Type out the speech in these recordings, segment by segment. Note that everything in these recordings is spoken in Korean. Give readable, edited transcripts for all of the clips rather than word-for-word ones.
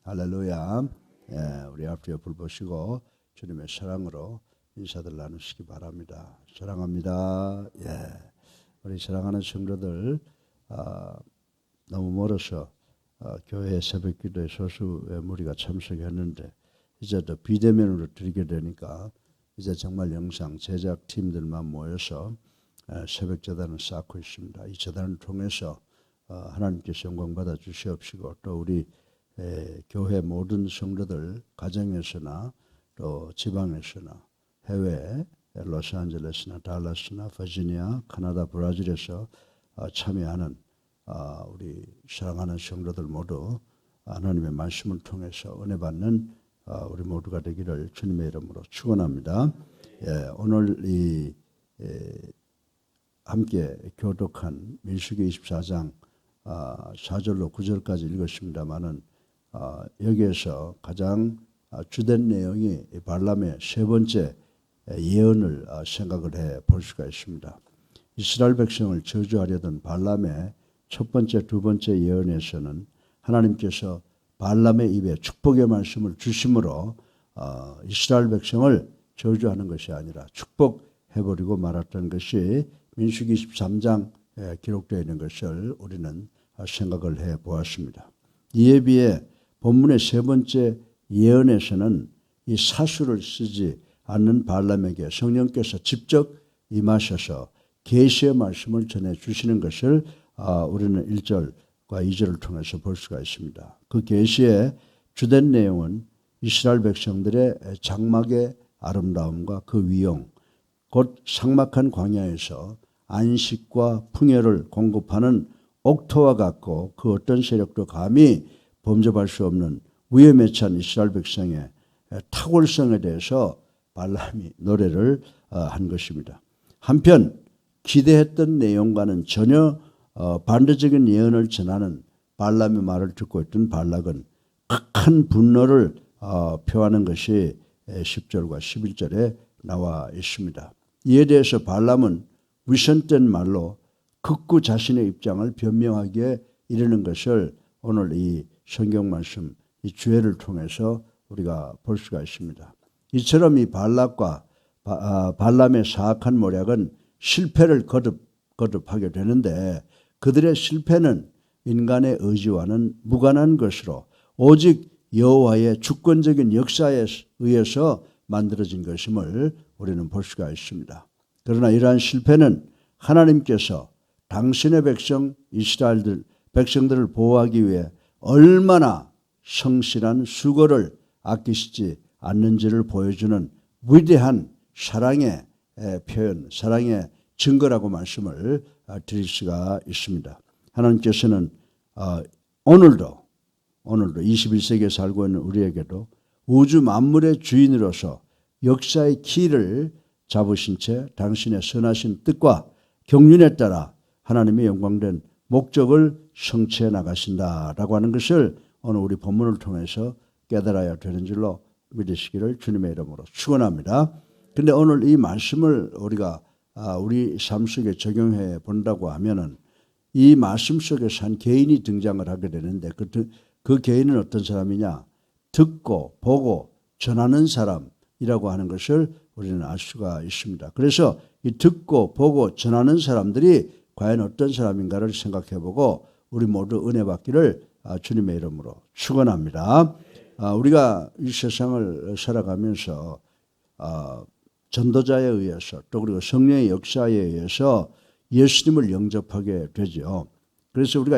할렐루야. 우리 앞뒤에 불 보시고 주님의 사랑으로 인사들 나누시기 바랍니다. 사랑합니다. 우리 사랑하는 성도들, 너무 멀어서 교회 새벽기도에 소수의 무리가 참석했는데 이제 또 비대면으로 드리게 되니까 이제 정말 영상 제작팀들만 모여서 새벽 제단을 쌓고 있습니다. 이 제단을 통해서 하나님께서 영광 받아 주시옵시고, 또 우리 교회 모든 성도들 가정에서나 또 지방에서나 해외 로스앤젤레스나 달라스나 버지니아, 카나다, 브라질에서 참여하는 우리 사랑하는 성도들 모두 하나님의 말씀을 통해서 은혜 받는 우리 모두가 되기를 주님의 이름으로 축원합니다. 오늘 이 함께 교독한 민수기 24장 4절로 9절까지 읽었습니다마는 여기에서 가장 주된 내용이 발람의 세 번째 예언을 생각을 해 볼 수가 있습니다. 이스라엘 백성을 저주하려던 발람의 첫 번째, 두 번째 예언에서는 하나님께서 발람의 입에 축복의 말씀을 주심으로 이스라엘 백성을 저주하는 것이 아니라 축복해버리고 말았던 것이 민수기 23장에 기록되어 있는 것을 우리는 생각을 해 보았습니다. 이에 비해 본문의 세 번째 예언에서는 이 사수를 쓰지 않는 발람에게 성령께서 직접 임하셔서 계시의 말씀을 전해주시는 것을 우리는 1절과 2절을 통해서 볼 수가 있습니다. 그 계시의 주된 내용은 이스라엘 백성들의 장막의 아름다움과 그 위용, 곧 삭막한 광야에서 안식과 풍요를 공급하는 옥토와 같고 그 어떤 세력도 감히 범접할 수 없는 위험에 찬 이스라엘 백성의 탁월성에 대해서 발람이 노래를 한 것입니다. 한편 기대했던 내용과는 전혀 반대적인 예언을 전하는 발람의 말을 듣고 있던 발락은 극한 분노를 표하는 것이 10절과 11절에 나와 있습니다. 이에 대해서 발람은 위선된 말로 극구 자신의 입장을 변명하기에 이르는 것을 오늘 이 성경 말씀, 이 주애를 통해서 우리가 볼 수가 있습니다. 이처럼 이 발락과 발람의 사악한 모략은 실패를 거듭하게 되는데, 그들의 실패는 인간의 의지와는 무관한 것으로 오직 여호와의 주권적인 역사에 의해서 만들어진 것임을 우리는 볼 수가 있습니다. 그러나 이러한 실패는 하나님께서 당신의 백성 이스라엘 백성들을 보호하기 위해 얼마나 성실한 수고를 아끼시지 않는지를 보여주는 위대한 사랑의 표현, 사랑의 증거라고 말씀을 드릴 수가 있습니다. 하나님께서는 오늘도 21세기에 살고 있는 우리에게도 우주 만물의 주인으로서 역사의 키를 잡으신 채 당신의 선하신 뜻과 경륜에 따라 하나님의 영광된 목적을 성취해 나가신다라고 하는 것을 오늘 우리 본문을 통해서 깨달아야 되는 줄로 믿으시기를 주님의 이름으로 축원합니다. 그런데 오늘 이 말씀을 우리가 우리 삶 속에 적용해 본다고 하면은 이 말씀 속에서 한 개인이 등장을 하게 되는데 그 개인은 어떤 사람이냐? 듣고 보고 전하는 사람이라고 하는 것을 우리는 알 수가 있습니다. 그래서 이 듣고 보고 전하는 사람들이 과연 어떤 사람인가를 생각해보고 우리 모두 은혜 받기를 주님의 이름으로 축원합니다. 우리가 이 세상을 살아가면서 전도자에 의해서 또 그리고 성령의 역사에 의해서 예수님을 영접하게 되죠. 그래서 우리가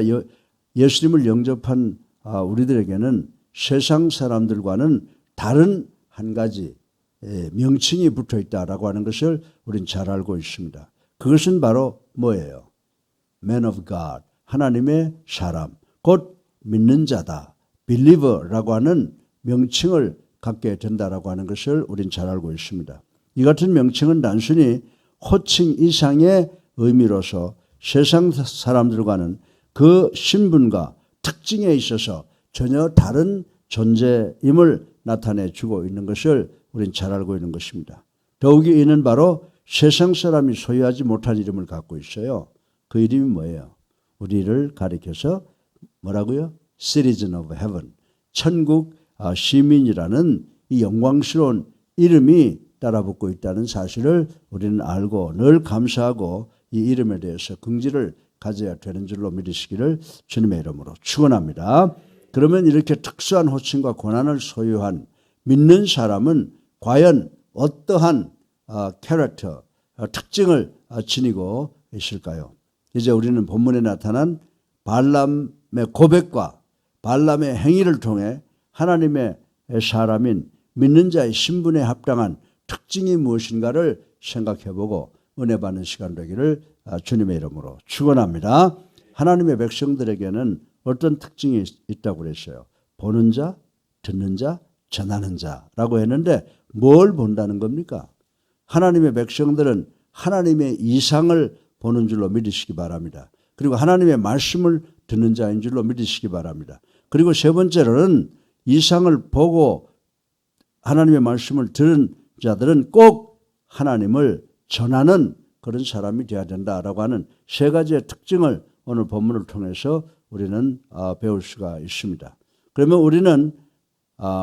예수님을 영접한 우리들에게는 세상 사람들과는 다른 한 가지 명칭이 붙어 있다라고 하는 것을 우리는 잘 알고 있습니다. 그것은 바로 뭐예요? Man of God, 하나님의 사람, 곧 믿는 자다, believer라고 하는 명칭을 갖게 된다라고 하는 것을 우리는 잘 알고 있습니다. 이 같은 명칭은 단순히 호칭 이상의 의미로서 세상 사람들과는 그 신분과 특징에 있어서 전혀 다른 존재임을 나타내주고 있는 것을 우리는 잘 알고 있는 것입니다. 더욱이 이는 바로 세상 사람이 소유하지 못한 이름을 갖고 있어요. 그 이름이 뭐예요? 우리를 가리켜서 뭐라고요? Citizen of Heaven, 천국 시민이라는 이 영광스러운 이름이 따라붙고 있다는 사실을 우리는 알고 늘 감사하고 이 이름에 대해서 긍지를 가져야 되는 줄로 믿으시기를 주님의 이름으로 축원합니다. 그러면 이렇게 특수한 호칭과 권한을 소유한 믿는 사람은 과연 어떠한 캐릭터, 특징을 지니고 있을까요? 이제 우리는 본문에 나타난 발람의 고백과 발람의 행위를 통해 하나님의 사람인 믿는 자의 신분에 합당한 특징이 무엇인가를 생각해보고 은혜 받는 시간 되기를 주님의 이름으로 축원합니다. 하나님의 백성들에게는 어떤 특징이 있다고 그랬어요? 보는 자, 듣는 자, 전하는 자라고 했는데 뭘 본다는 겁니까? 하나님의 백성들은 하나님의 이상을 보는 줄로 믿으시기 바랍니다. 그리고 하나님의 말씀을 듣는 자인 줄로 믿으시기 바랍니다. 그리고 세 번째로는 이상을 보고 하나님의 말씀을 들은 자들은 꼭 하나님을 전하는 그런 사람이 되어야 된다라고 하는 세 가지의 특징을 오늘 본문을 통해서 우리는 배울 수가 있습니다. 그러면 우리는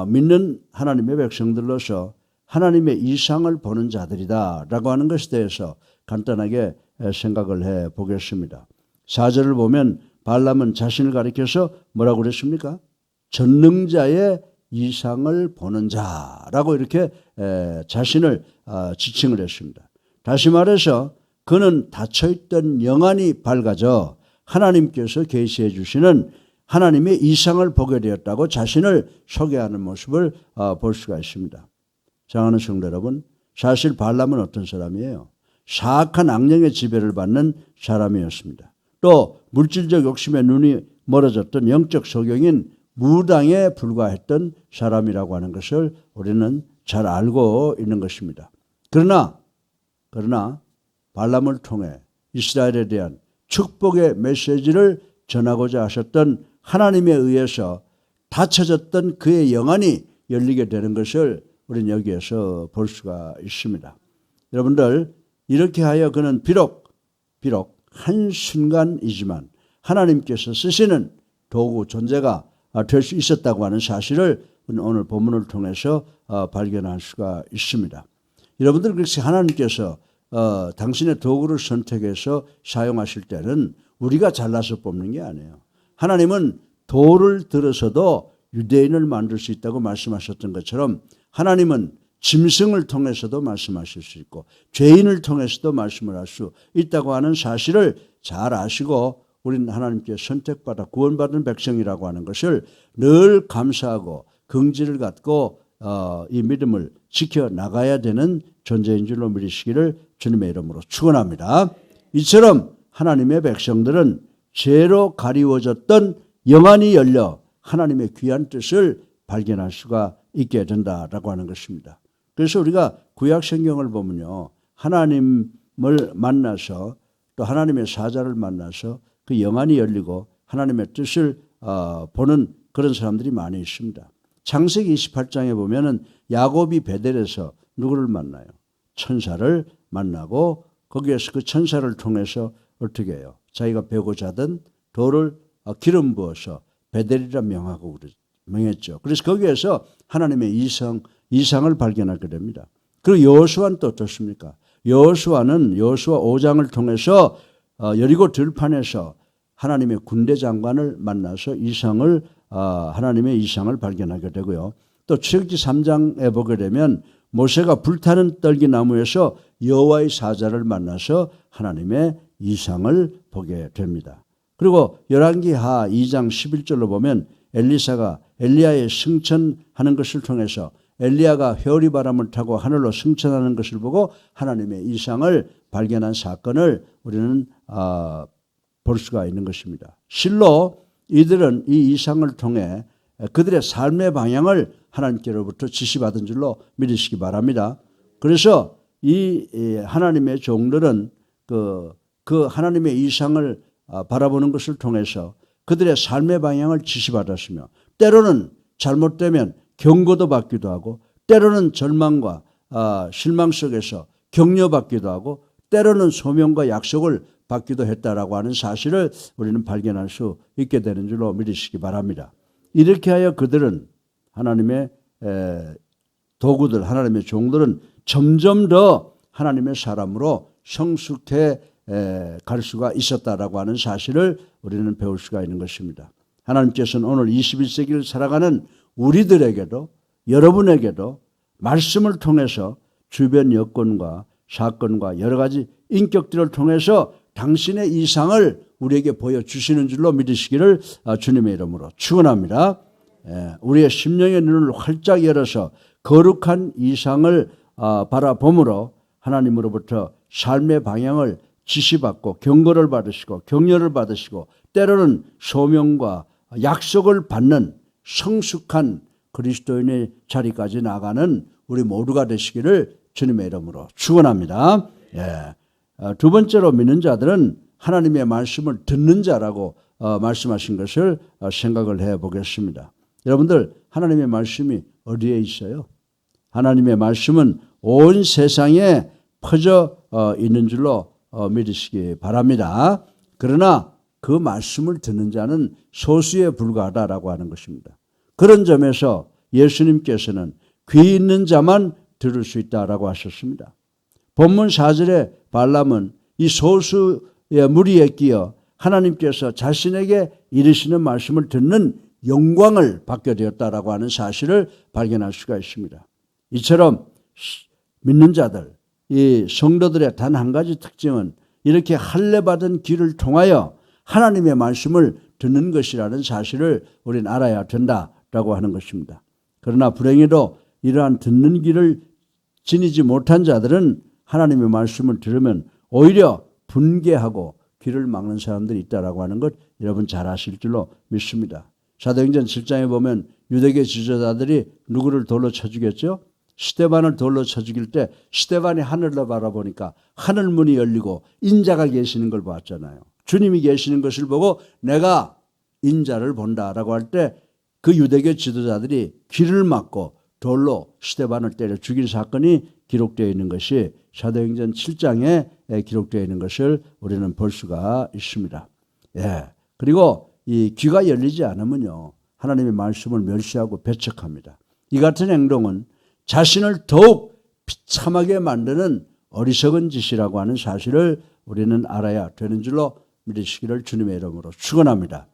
믿는 하나님의 백성들로서 하나님의 이상을 보는 자들이다라고 하는 것에 대해서 간단하게 생각을 해 보겠습니다. 4절을 보면 발람은 자신을 가리켜서 뭐라고 그랬습니까? 전능자의 이상을 보는 자라고 이렇게 자신을 지칭을 했습니다. 다시 말해서 그는 닫혀있던 영안이 밝아져 하나님께서 계시해 주시는 하나님의 이상을 보게 되었다고 자신을 소개하는 모습을 볼 수가 있습니다. 사랑하는 성도 여러분, 사실 발람은 어떤 사람이에요? 사악한 악령의 지배를 받는 사람이었습니다. 또 물질적 욕심에 눈이 멀어졌던 영적 소경인 무당에 불과했던 사람이라고 하는 것을 우리는 잘 알고 있는 것입니다. 그러나 발람을 통해 이스라엘에 대한 축복의 메시지를 전하고자 하셨던 하나님에 의해서 닫혀졌던 그의 영안이 열리게 되는 것을 우리는 여기에서 볼 수가 있습니다. 여러분들, 이렇게 하여 그는 비록 한순간이지만 하나님께서 쓰시는 도구 존재가 될 수 있었다고 하는 사실을 오늘 본문을 통해서 발견할 수가 있습니다. 여러분들, 그렇게 하나님께서 당신의 도구를 선택해서 사용하실 때는 우리가 잘라서 뽑는 게 아니에요. 하나님은 돌을 들어서도 유대인을 만들 수 있다고 말씀하셨던 것처럼 하나님은 짐승을 통해서도 말씀하실 수 있고 죄인을 통해서도 말씀을 할 수 있다고 하는 사실을 잘 아시고 우리는 하나님께 선택받아 구원받은 백성이라고 하는 것을 늘 감사하고 긍지를 갖고 이 믿음을 지켜나가야 되는 존재인 줄로 믿으시기를 주님의 이름으로 축원합니다. 이처럼 하나님의 백성들은 죄로 가리워졌던 영안이 열려 하나님의 귀한 뜻을 발견할 수가 있게 된다라고 하는 것입니다. 그래서 우리가 구약 성경을 보면요, 하나님을 만나서 또 하나님의 사자를 만나서 그 영안이 열리고 하나님의 뜻을 보는 그런 사람들이 많이 있습니다. 창세기 28장에 보면은 야곱이 베델에서 누구를 만나요? 천사를 만나고 거기에서 그 천사를 통해서 어떻게 해요? 자기가 베고자 하던 돌을 기름 부어서 베델이라 명했죠. 그래서 거기에서 하나님의 이상을 발견하게 됩니다. 그리고 여호수아는 또 어떻습니까? 여호수아 5장을 통해서 여리고 들판에서 하나님의 군대 장관을 만나서 하나님의 이상을 발견하게 되고요. 또 출애굽기 3장에 보게 되면 모세가 불타는 떨기나무에서 여호와의 사자를 만나서 하나님의 이상을 보게 됩니다. 그리고 열왕기하 2장 11절로 보면 엘리사가 엘리야의 승천하는 것을 통해서 엘리야가 회오리 바람을 타고 하늘로 승천하는 것을 보고 하나님의 이상을 발견한 사건을 우리는 볼 수가 있는 것입니다. 실로 이들은 이 이상을 통해 그들의 삶의 방향을 하나님께로부터 지시받은 줄로 믿으시기 바랍니다. 그래서 이 하나님의 종들은 그 하나님의 이상을 바라보는 것을 통해서 그들의 삶의 방향을 지시받았으며 때로는 잘못되면 경고도 받기도 하고 때로는 절망과 실망 속에서 격려받기도 하고 때로는 소명과 약속을 받기도 했다라고 하는 사실을 우리는 발견할 수 있게 되는 줄로 믿으시기 바랍니다. 이렇게 하여 그들은 하나님의 도구들, 하나님의 종들은 점점 더 하나님의 사람으로 성숙해 갈 수가 있었다라고 하는 사실을 우리는 배울 수가 있는 것입니다. 하나님께서는 오늘 21세기를 살아가는 우리들에게도 여러분에게도 말씀을 통해서 주변 여건과 사건과 여러 가지 인격들을 통해서 당신의 이상을 우리에게 보여주시는 줄로 믿으시기를 주님의 이름으로 축원합니다. 우리의 심령의 눈을 활짝 열어서 거룩한 이상을 바라봄으로 하나님으로부터 삶의 방향을 지시받고 경고를 받으시고 격려를 받으시고 때로는 소명과 약속을 받는 성숙한 그리스도인의 자리까지 나가는 우리 모두가 되시기를 주님의 이름으로 축원합니다. 두 번째로 믿는 자들은 하나님의 말씀을 듣는 자라고 말씀하신 것을 생각을 해보겠습니다. 여러분들 하나님의 말씀이 어디에 있어요? 하나님의 말씀은 온 세상에 퍼져 있는 줄로 믿으시기 바랍니다. 그러나 그 말씀을 듣는 자는 소수에 불과하다라고 하는 것입니다. 그런 점에서 예수님께서는 귀 있는 자만 들을 수 있다라고 하셨습니다. 본문 4절에 발람은 이 소수의 무리에 끼어 하나님께서 자신에게 이르시는 말씀을 듣는 영광을 받게 되었다라고 하는 사실을 발견할 수가 있습니다. 이처럼 믿는 자들, 이 성도들의 단 한 가지 특징은 이렇게 할례받은 길을 통하여 하나님의 말씀을 듣는 것이라는 사실을 우리는 알아야 된다라고 하는 것입니다. 그러나 불행히도 이러한 듣는 길을 지니지 못한 자들은 하나님의 말씀을 들으면 오히려 분개하고 길을 막는 사람들이 있다라고 하는 것 여러분 잘 아실 줄로 믿습니다. 사도행전 7장에 보면 유대교 지도자들이 누구를 돌로 쳐 죽였죠? 스데반을 돌로 쳐 죽일 때 스데반이 하늘로 바라보니까 하늘문이 열리고 인자가 계시는 걸 봤잖아요. 주님이 계시는 것을 보고 내가 인자를 본다라고 할 때 그 유대교 지도자들이 길을 막고 돌로 스데반을 때려 죽인 사건이 기록되어 있는 것이 사도행전 7장에 기록되어 있는 것을 우리는 볼 수가 있습니다. 그리고 이 귀가 열리지 않으면요 하나님의 말씀을 멸시하고 배척합니다. 이 같은 행동은 자신을 더욱 비참하게 만드는 어리석은 짓이라고 하는 사실을 우리는 알아야 되는 줄로 믿으시기를 주님의 이름으로 축원합니다.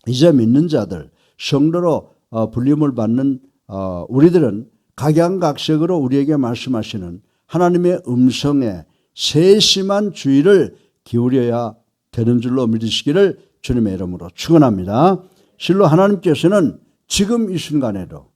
이제 믿는 자들, 성도로 불림을 받는 우리들은 각양각색으로 우리에게 말씀하시는 하나님의 음성에 세심한 주의를 기울여야 되는 줄로 믿으시기를 주님의 이름으로 축원합니다. 실로 하나님께서는 지금 이 순간에도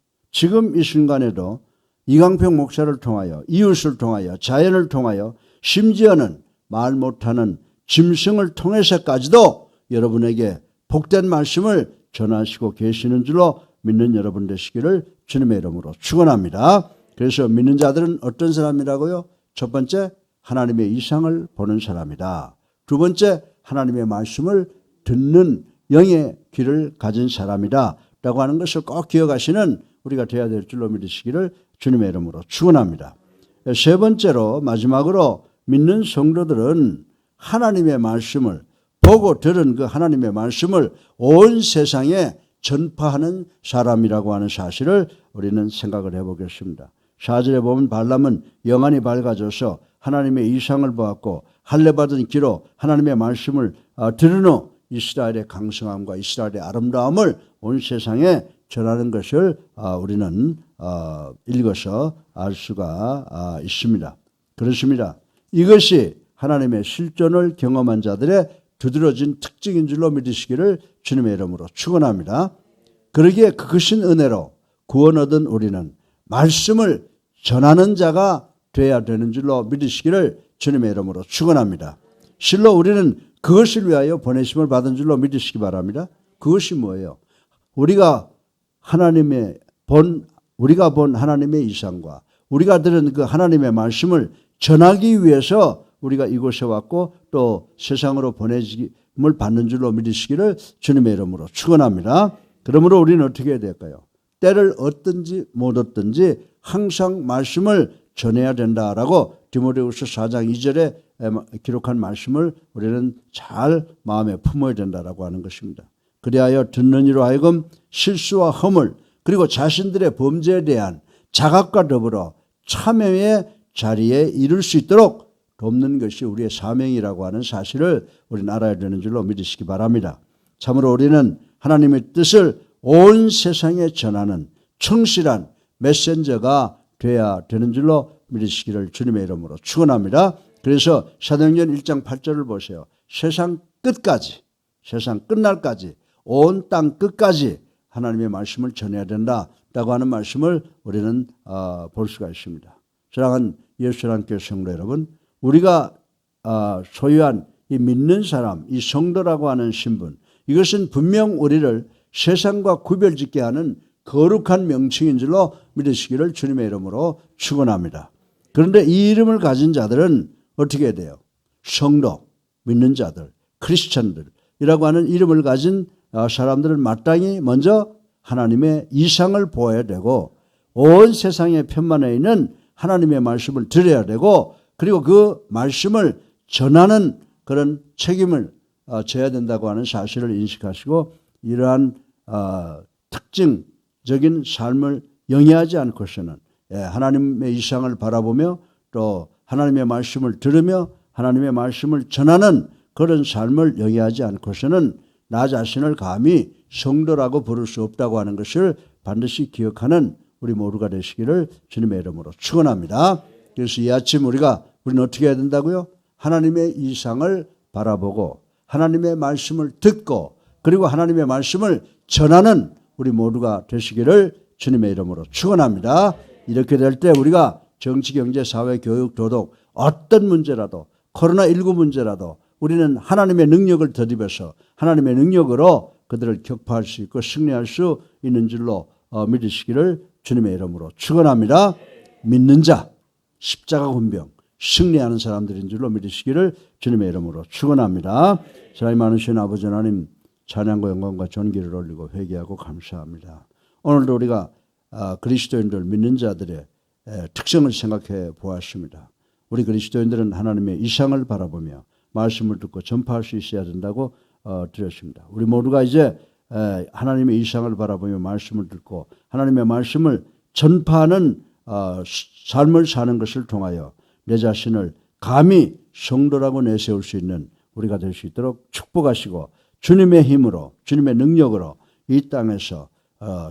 이강평 목사를 통하여 이웃을 통하여 자연을 통하여 심지어는 말 못하는 짐승을 통해서까지도 여러분에게 복된 말씀을 전하시고 계시는 줄로 믿는 여러분 되시기를 주님의 이름으로 축원합니다. 그래서 믿는 자들은 어떤 사람이라고요? 첫 번째, 하나님의 이상을 보는 사람이다. 두 번째, 하나님의 말씀을 듣는 영의 귀를 가진 사람이다 라고 하는 것을 꼭 기억하시는 우리가 되어야 될 줄로 믿으시기를 주님의 이름으로 축원합니다. 세 번째로 마지막으로 믿는 성도들은 하나님의 말씀을 보고 들은 그 하나님의 말씀을 온 세상에 전파하는 사람이라고 하는 사실을 우리는 생각을 해보겠습니다. 4절에 보면 발람은 영안이 밝아져서 하나님의 이상을 보았고 할례받은 귀로 하나님의 말씀을 들은 후 이스라엘의 강성함과 이스라엘의 아름다움을 온 세상에 전하는 것을 우리는 읽어서 알 수가 있습니다. 그렇습니다. 이것이 하나님의 실존을 경험한 자들의 두드러진 특징인 줄로 믿으시기를 주님의 이름으로 축원합니다. 그러기에 크신 은혜로 구원 얻은 우리는 말씀을 전하는 자가 되어야 되는 줄로 믿으시기를 주님의 이름으로 축원합니다. 실로 우리는 그것을 위하여 보내심을 받은 줄로 믿으시기 바랍니다. 그것이 뭐예요? 우리가 본 하나님의 이상과 우리가 들은 그 하나님의 말씀을 전하기 위해서 우리가 이곳에 왔고 또 세상으로 보내짐을 받는 줄로 믿으시기를 주님의 이름으로 축원합니다. 그러므로 우리는 어떻게 해야 될까요? 때를 얻든지 못 얻든지 항상 말씀을 전해야 된다라고 디모데후서 4장 2절에 기록한 말씀을 우리는 잘 마음에 품어야 된다라고 하는 것입니다. 그리하여 듣는 이로 하여금 실수와 허물 그리고 자신들의 범죄에 대한 자각과 더불어 참회의 자리에 이를 수 있도록 돕는 것이 우리의 사명이라고 하는 사실을 우리는 알아야 되는 줄로 믿으시기 바랍니다. 참으로 우리는 하나님의 뜻을 온 세상에 전하는 충실한 메신저가 돼야 되는 줄로 믿으시기를 주님의 이름으로 축원합니다. 그래서 사도행전 1장 8절을 보세요. 세상 끝까지, 세상 끝날까지, 온 땅 끝까지 하나님의 말씀을 전해야 된다라고 하는 말씀을 우리는 볼 수가 있습니다. 사랑하는 예수님께 성도 여러분, 우리가 소유한 이 믿는 사람, 이 성도라고 하는 신분, 이것은 분명 우리를 세상과 구별짓게 하는 거룩한 명칭인 줄로 믿으시기를 주님의 이름으로 축원합니다. 그런데 이 이름을 가진 자들은 어떻게 해야 돼요? 성도, 믿는 자들, 크리스천들이라고 하는 이름을 가진 사람들은 마땅히 먼저 하나님의 이상을 보아야 되고 온 세상에 편만에 있는 하나님의 말씀을 들어야 되고 그리고 그 말씀을 전하는 그런 책임을 져야 된다고 하는 사실을 인식하시고 이러한 특징적인 삶을 영위하지 않고서는 하나님의 이상을 바라보며 또 하나님의 말씀을 들으며 하나님의 말씀을 전하는 그런 삶을 영위하지 않고서는 나 자신을 감히 성도라고 부를 수 없다고 하는 것을 반드시 기억하는 우리 모두가 되시기를 주님의 이름으로 축원합니다. 그래서 이 아침 우리는 어떻게 해야 된다고요? 하나님의 이상을 바라보고 하나님의 말씀을 듣고 그리고 하나님의 말씀을 전하는 우리 모두가 되시기를 주님의 이름으로 축원합니다. 이렇게 될 때 우리가 정치, 경제, 사회, 교육, 도덕 어떤 문제라도 코로나19 문제라도 우리는 하나님의 능력을 덧입어서 하나님의 능력으로 그들을 격파할 수 있고 승리할 수 있는 줄로 믿으시기를 주님의 이름으로 축원합니다. 믿는 자, 십자가 군병, 승리하는 사람들인 줄로 믿으시기를 주님의 이름으로 축원합니다. 사랑이 많으신 아버지 하나님 찬양과 영광과 존귀를 올리고 회개하고 감사합니다. 오늘도 우리가 그리스도인들 믿는 자들의 특성을 생각해 보았습니다. 우리 그리스도인들은 하나님의 이상을 바라보며 말씀을 듣고 전파할 수 있어야 된다고 드렸습니다. 우리 모두가 이제 하나님의 이상을 바라보며 말씀을 듣고 하나님의 말씀을 전파하는 삶을 사는 것을 통하여 내 자신을 감히 성도라고 내세울 수 있는 우리가 될 수 있도록 축복하시고 주님의 힘으로 주님의 능력으로 이 땅에서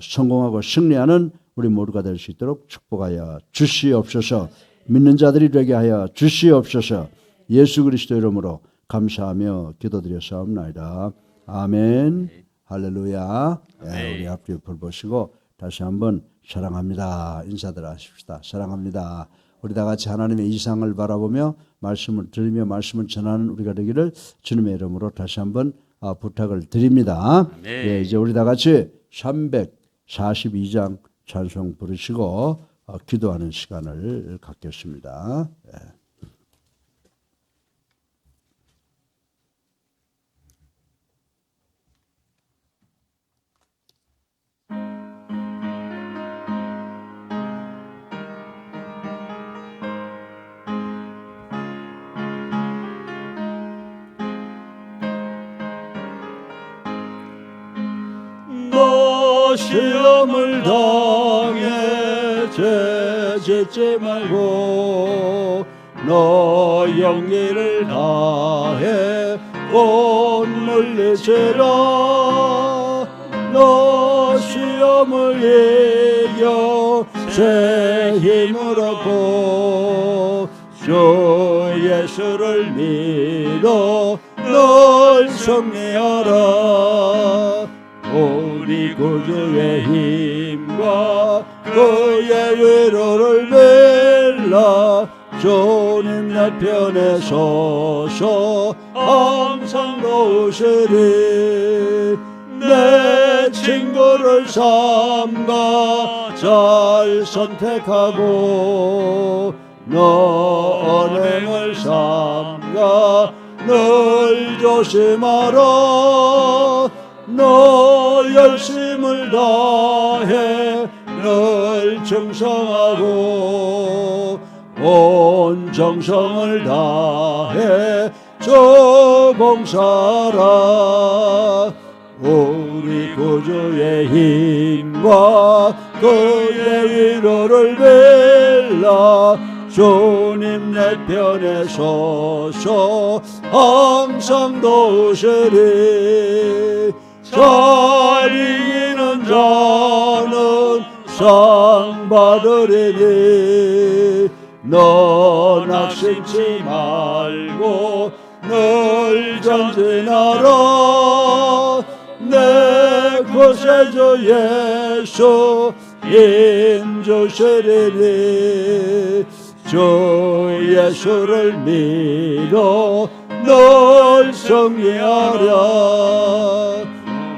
성공하고 승리하는 우리 모두가 될 수 있도록 축복하여 주시옵소서. 믿는 자들이 되게 하여 주시옵소서. 예수 그리스도 이름으로 감사하며 기도드렸사옵나이다. 아멘. 할렐루야. 우리 앞뒤 옆을 보시고 다시 한번 사랑합니다 인사들 하십시다. 사랑합니다. 우리 다 같이 하나님의 이상을 바라보며 말씀을 들으며 말씀을 전하는 우리가 되기를 주님의 이름으로 다시 한번 부탁을 드립니다. 네, 이제 우리 다 같이 342장 찬송 부르시고 기도하는 시간을 갖겠습니다. 너 시험을 당해 죄짓지 말고 너 용기를 다해 곧 물리치라. 너 시험을 이겨 새 힘을 얻고 주 예수를 믿어 널 승리하라. 우리 구주의 힘과 그의 위로를 빌라. 주님 내 편에 서서 항상 도우시리. 내 친구를 삼가 잘 선택하고 너 언행을 삼가 늘 조심하라. 너 열심을 다해 늘 충성하고 온 정성을 다해 저 봉사라. 우리 구주의 힘과 그의 위로를 빌라 주님 내 편에 서서 항상 도우시리 잘 이기는 자는 상 받으리니 너 낙심치 말고 늘 전진하라 내 구세주 예수 인주시리니 주 예수를 믿어 늘 승리하라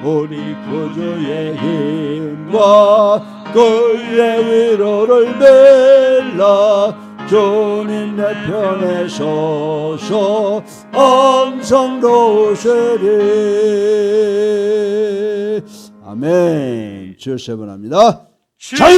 우리 구주의 힘과 그의 위로를 빌라 주님 내 편에 서서 항상 도우시리 아멘. 주여 세 번 합니다. 잘